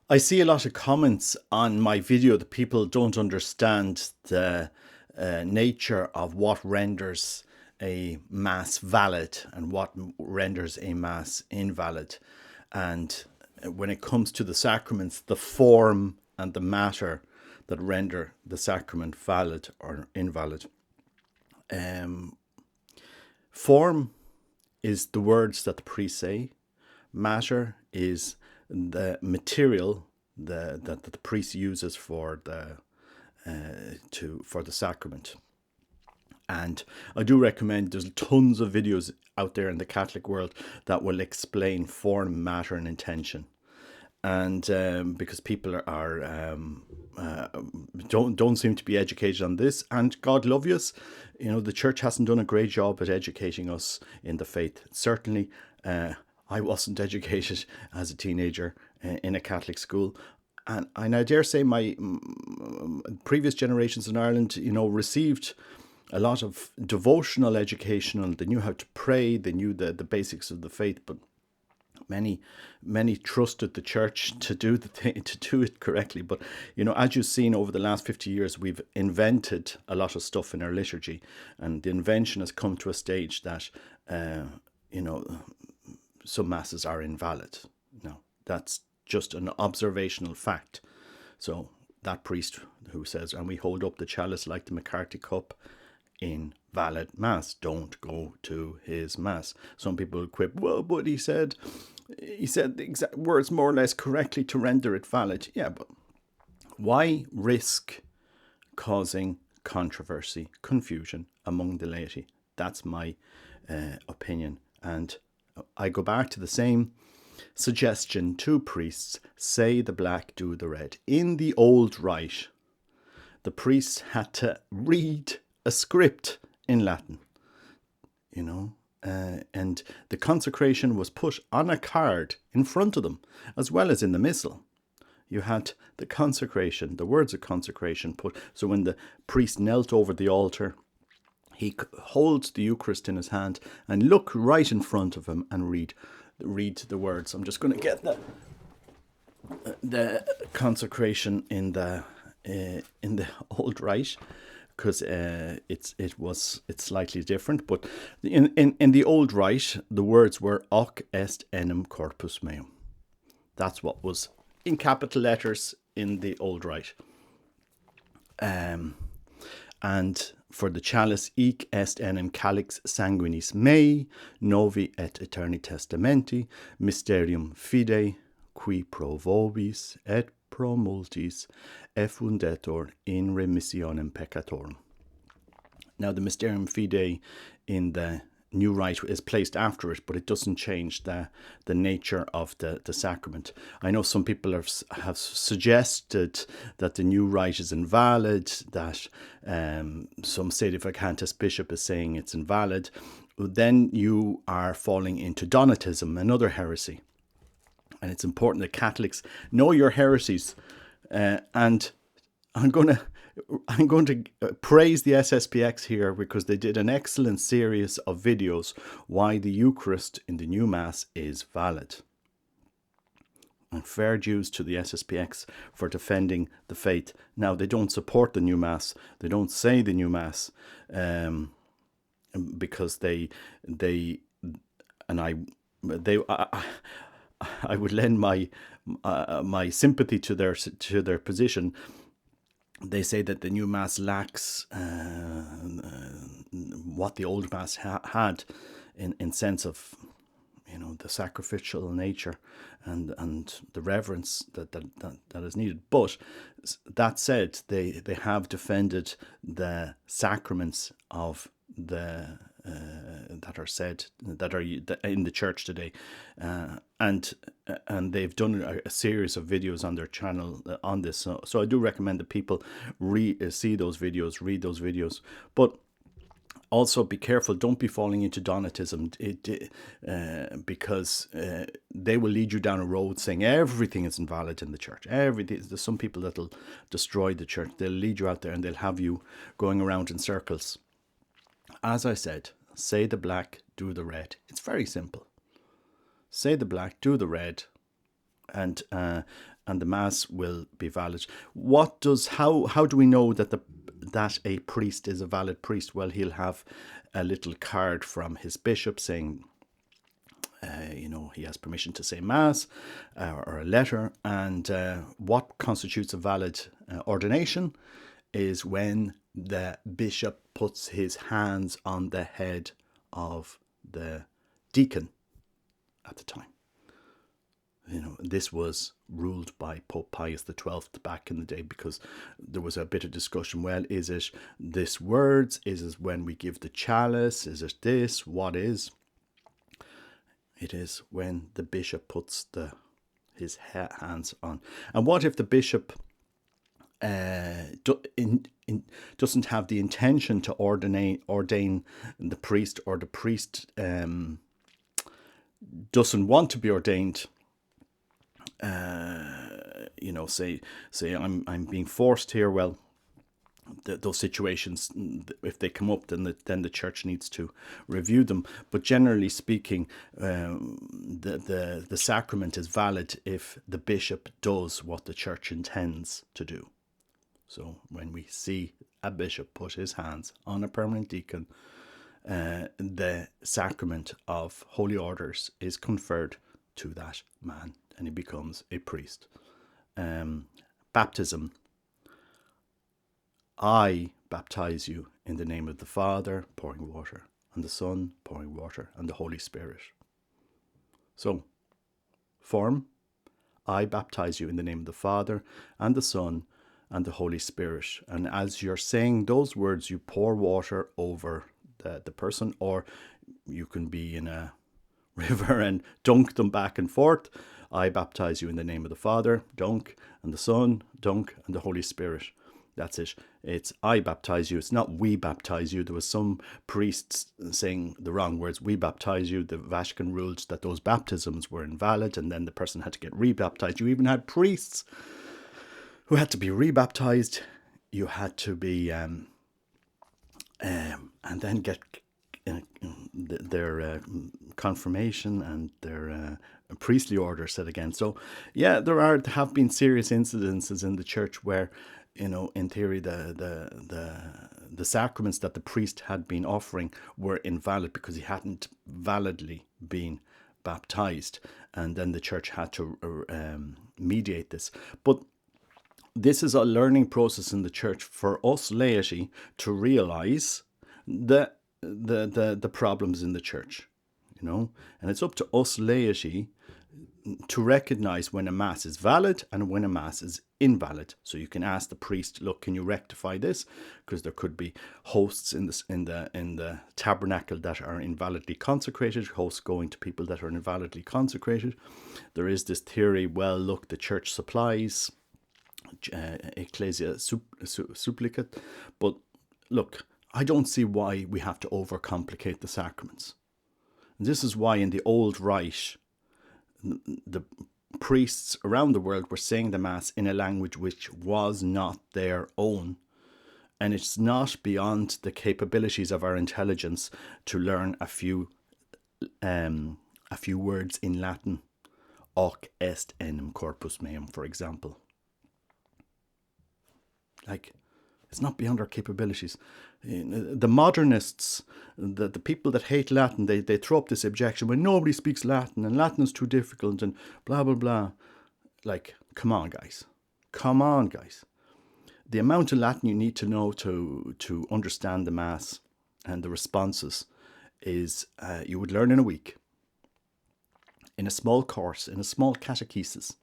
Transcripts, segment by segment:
I see a lot of comments on my video that people don't understand the nature of what renders a mass valid and what renders a mass invalid. And when it comes to the sacraments, the form and the matter that render the sacrament valid or invalid. Form is the words that the priest say. Matter is the material that the priest uses for the sacrament. And I do recommend, there's tons of videos out there in the Catholic world that will explain form, matter, and intention. And because people don't seem to be educated on this, and God love us, the church hasn't done a great job at educating us in the faith. Certainly, I wasn't educated as a teenager in a Catholic school. And I dare say my previous generations in Ireland, received a lot of devotional education, and they knew how to pray, they knew the basics of the faith, but many trusted the church to do to do it correctly. But as you've seen over the last 50 years, we've invented a lot of stuff in our liturgy, and the invention has come to a stage that some masses are invalid. Now, that's just an observational fact. So that priest who says, and we hold up the chalice like the McCarthy cup, invalid mass, don't go to his mass. Some people will quip, well, but he said the exact words more or less correctly to render it valid. Yeah, but why risk causing controversy, confusion among the laity? That's my opinion. And I go back to the same suggestion to priests: say the black, do the red. In the old rite, the priests had to read a script in Latin, and the consecration was put on a card in front of them, as well as in the missal. You had the consecration, the words of consecration put. So when the priest knelt over the altar, he holds the Eucharist in his hand and look right in front of him and read the words. I'm just going to get the consecration in the old rite, because it's slightly different. But in the old rite, the words were hoc est enim corpus meum. That's what was in capital letters in the old rite. And for the chalice, hic est enim calix sanguinis mei, novi et aeterni testamenti, mysterium fidei, qui pro vobis et pro multis effundetur in remissionem peccatorum. Now, the mysterium fidei in the new rite is placed after it, but it doesn't change the nature of the sacrament. I know some people have suggested that the new rite is invalid, that some Sedevacantist bishop is saying it's invalid. Then you are falling into Donatism, another heresy. And it's important that Catholics know your heresies. And I'm going to praise the SSPX here, because they did an excellent series of videos why the Eucharist in the new Mass is valid. And fair dues to the SSPX for defending the faith. Now, they don't support the new Mass. They don't say the new Mass, because I would lend my sympathy to their position. They say that the new Mass lacks what the old Mass had in sense of the sacrificial nature and the reverence that is needed. But that said, they have defended the sacraments of the that are in the church today, and they've done a series of videos on their channel on this. So I do recommend that people see those videos, read those videos, but also be careful. Don't be falling into Donatism, because they will lead you down a road saying everything is invalid in the church. There's some people that'll destroy the church. They'll lead you out there and they'll have you going around in circles. As I said, say the black, do the red. It's very simple. Say the black, do the red. and the Mass will be valid. How do we know that a priest is a valid priest? Well, he'll have a little card from his bishop saying, he has permission to say Mass, or a letter. And what constitutes a valid ordination is when the bishop puts his hands on the head of the deacon at the time. This was ruled by Pope Pius XII back in the day, because there was a bit of discussion. Well, is it this words? Is it when we give the chalice? Is it this? What is? It is when the bishop puts his hands on. And what if the bishop doesn't have the intention to ordain the priest, or the priest doesn't want to be ordained? Say I'm being forced here. Well, those situations, if they come up, then the church needs to review them. But generally speaking, the sacrament is valid if the bishop does what the church intends to do. So when we see a bishop put his hands on a permanent deacon, the sacrament of holy orders is conferred to that man, and he becomes a priest. Baptism. I baptize you in the name of the Father, pouring water, and the Son, pouring water, and the Holy Spirit. So, form, I baptize you in the name of the Father, and the Son, and the Holy Spirit. And as you're saying those words, you pour water over the person, or you can be in a river and dunk them back and forth. I baptize you in the name of the Father, dunk, and the Son, dunk, and the Holy Spirit. That's it. It's I baptize you. It's not we baptize you. There was some priests saying the wrong words. We baptize you. The Vatican ruled that those baptisms were invalid, and then the person had to get rebaptized. You even had priests who had to be rebaptized. You had to be, and then get their confirmation and their priestly order set again. So, yeah, there have been serious incidences in the church where, in theory, the sacraments that the priest had been offering were invalid because he hadn't validly been baptized, and then the church had to mediate this. But this is a learning process in the church for us laity to realize the problems in the church, and it's up to us laity to recognize when a Mass is valid and when a Mass is invalid. So you can ask the priest, look, can you rectify this? Because there could be hosts in the tabernacle that are invalidly consecrated, hosts going to people that are invalidly consecrated. There is this theory, well, look, the church supplies, ecclesia supplicate. But look, I don't see why we have to overcomplicate the sacraments. And this is why in the old Rite, the priests around the world were saying the Mass in a language which was not their own. And it's not beyond the capabilities of our intelligence to learn a few words in Latin. Hoc est enim corpus meum, for example. It's not beyond our capabilities. The modernists, the people that hate Latin, they throw up this objection when nobody speaks Latin and Latin is too difficult and blah, blah, blah. Come on, guys. The amount of Latin you need to know to understand the Mass and the responses is you would learn in a week, in a small course, in a small catechesis,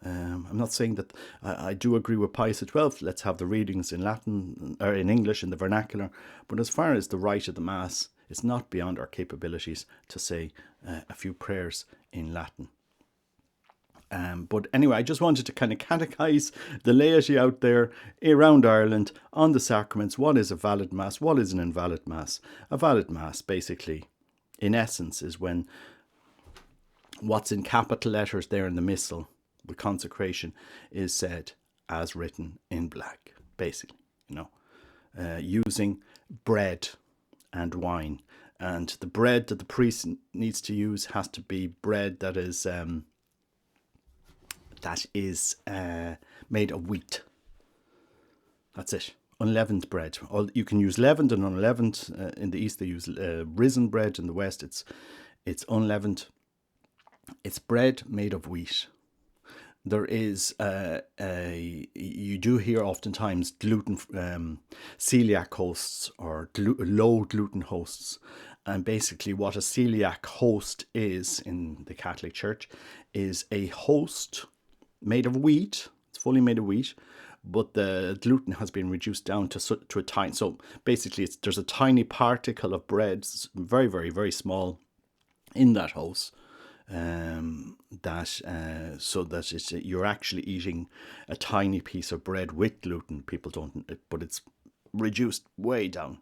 I'm not saying that I do agree with Pius XII. Let's have the readings in Latin or in English in the vernacular. But as far as the rite of the Mass, it's not beyond our capabilities to say a few prayers in Latin. But anyway, I just wanted to kind of catechize the laity out there around Ireland on the sacraments. What is a valid Mass? What is an invalid Mass? A valid Mass, basically, in essence, is when what's in capital letters there in the Missal, the consecration, is said as written in black, basically, using bread and wine. And the bread that the priest needs to use has to be bread that is that is made of wheat. That's it. Unleavened bread. You can use leavened and unleavened. In the East, they use risen bread. In the West, it's unleavened. It's bread made of wheat. There is you do hear oftentimes gluten, celiac hosts or low gluten hosts. And basically what a celiac host is in the Catholic Church is a host made of wheat. It's fully made of wheat, but the gluten has been reduced down to a tiny. So basically there's a tiny particle of bread, very, very, very small, in that host. So that you're actually eating a tiny piece of bread with gluten. People don't, but it's reduced way down,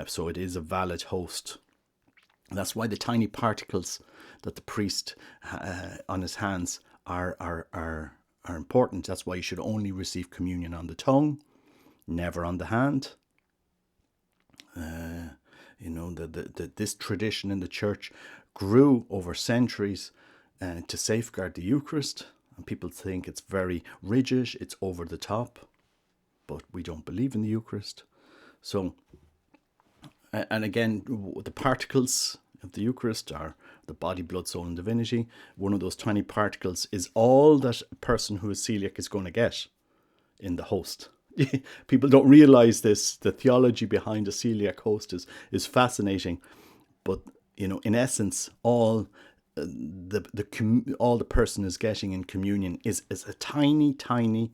so it is a valid host. That's why the tiny particles that the priest on his hands are important. That's why you should only receive communion on the tongue, never on the hand. This tradition in the church grew over centuries to safeguard the Eucharist, and people think it's very rigid, it's over the top, but we don't believe in the Eucharist. So, and again, the particles of the Eucharist are the body, blood, soul, and divinity. One of those tiny particles is all that a person who is celiac is going to get in the host. People don't realize this. The theology behind a celiac host is fascinating, but in essence, all the person is getting in communion is a tiny, tiny,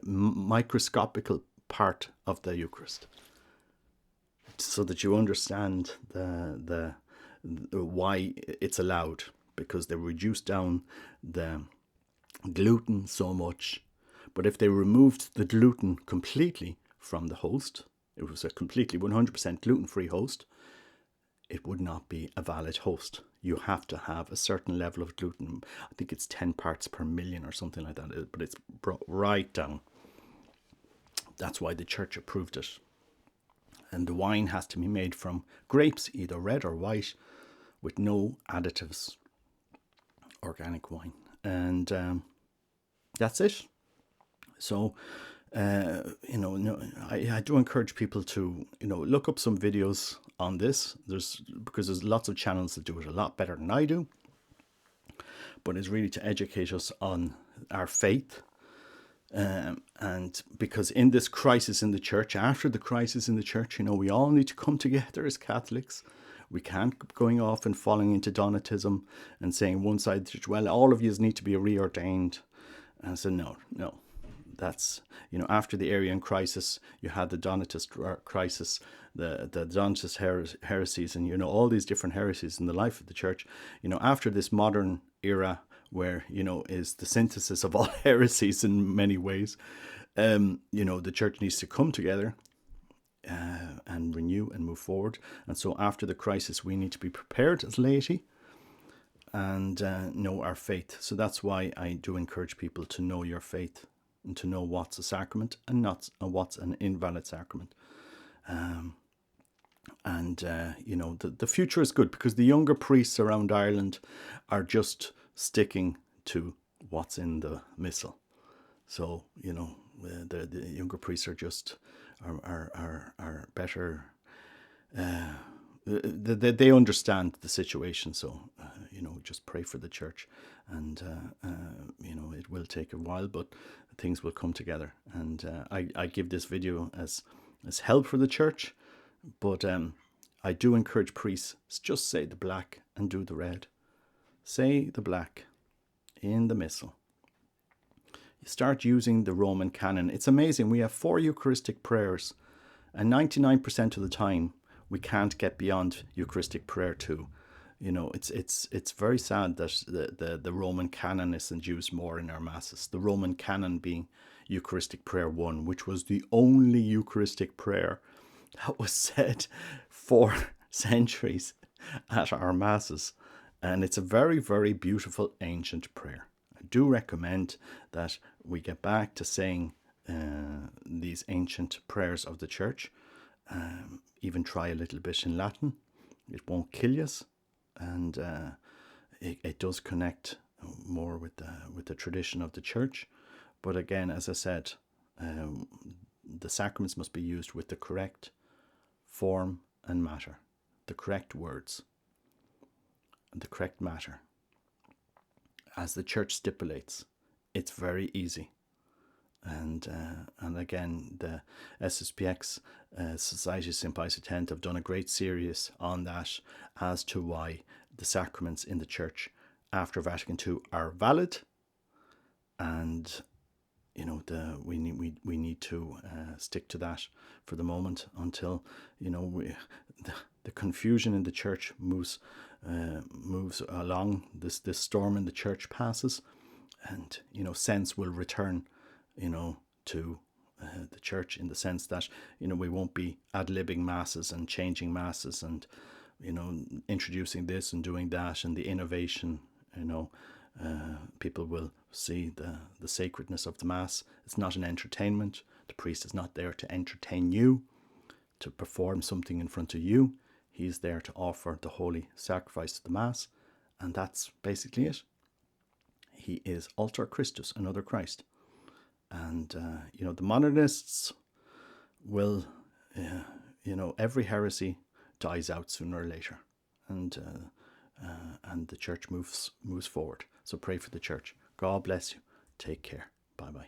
microscopical part of the Eucharist, so that you understand the why it's allowed, because they reduce down the gluten so much. But if they removed the gluten completely from the host, it was a completely 100% gluten-free host, it would not be a valid host. You have to have a certain level of gluten. I think it's 10 parts per million or something like that, but it's brought right down. That's why the church approved it. And the wine has to be made from grapes, either red or white, with no additives. Organic wine. And that's it. So, I do encourage people to, look up some videos on this. Because there's lots of channels that do it a lot better than I do. But it's really to educate us on our faith. And because in this crisis in the church, after the crisis in the church, we all need to come together as Catholics. We can't be going off and falling into Donatism and saying one side, well, all of you need to be reordained. And so no. That's, after the Arian crisis, you had the Donatist crisis, the Donatist heresies, and, all these different heresies in the life of the church. After this modern era where, is the synthesis of all heresies in many ways, the church needs to come together and renew and move forward. And so after the crisis, we need to be prepared as laity and know our faith. So that's why I do encourage people to know your faith, and to know what's a sacrament and not what's an invalid sacrament. The future is good, because the younger priests around Ireland are just sticking to what's in the missal. So, the younger priests are just are better. They understand the situation. So, just pray for the church, and it will take a while, but things will come together. And I give this video as help for the church, but I do encourage priests, just say the black and do the red. Say the black in the missal. You start using the Roman canon. It's amazing. We have 4 Eucharistic prayers, and 99% of the time we can't get beyond Eucharistic prayer 2. It's very sad that the Roman canon isn't used more in our masses. The Roman canon being Eucharistic prayer 1, which was the only Eucharistic prayer that was said for centuries at our masses. And it's a very, very beautiful ancient prayer. I do recommend that we get back to saying these ancient prayers of the church. Even try a little bit in Latin. It won't kill you. And it does connect more with the tradition of the church. But again, as I said, the sacraments must be used with the correct form and matter, the correct words, and the correct matter. As the church stipulates, it's very easy. And again, the SSPX, Society of St. Pius X, have done a great series on that as to why the sacraments in the church after Vatican II are valid. And we need to stick to that for the moment until the confusion in the church moves along. This storm in the church passes, and sense will return to the church, in the sense that we won't be ad-libbing masses and changing masses and introducing this and doing that, and the innovation. People will see the sacredness of the Mass. It's not an entertainment. The priest is not there to entertain you, to perform something in front of you. He's there to offer the holy sacrifice of the Mass, and that's basically it. He is Alter Christus, another Christ. And the modernists will, every heresy dies out sooner or later, and the church moves forward. So pray for the church. God bless you. Take care. Bye bye.